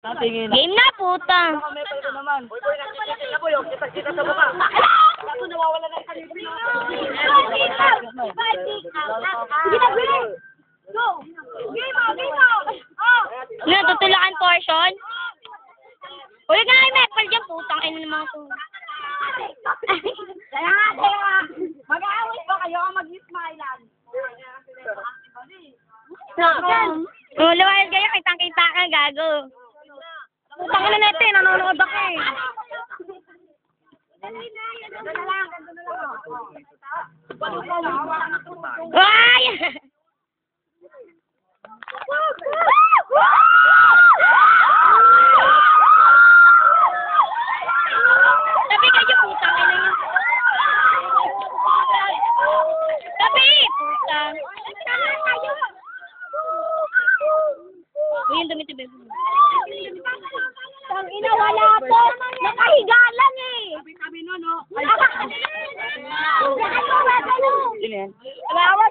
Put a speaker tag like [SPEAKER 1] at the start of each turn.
[SPEAKER 1] Game na, puta.
[SPEAKER 2] May pala naman. Boy, nakikita na boy. Kita sa baba. Ako nawawala na yung kanina.
[SPEAKER 3] Sige na, game! Go! Game mo! Game mo! Oh!
[SPEAKER 1] Ano, tutulakan portion? Uy, nga yung mepal dyan, putang ina ng mga to.
[SPEAKER 3] Kaya nga. Mag-aaway ba kayo o mag-ismailan?
[SPEAKER 1] Oh, lumayas kayo, kitang-kita ka, gago. Putang ina natin, nanonood ako eh. Ay! Tabi kayo, putang ina yun. Tabi, putang. Uy, yung dumi tabi.
[SPEAKER 3] Tang ina, wala to. Nakahiga lang eh.
[SPEAKER 2] Sabi no, no.
[SPEAKER 3] Salamat.
[SPEAKER 2] Sino yan?
[SPEAKER 3] Salamat.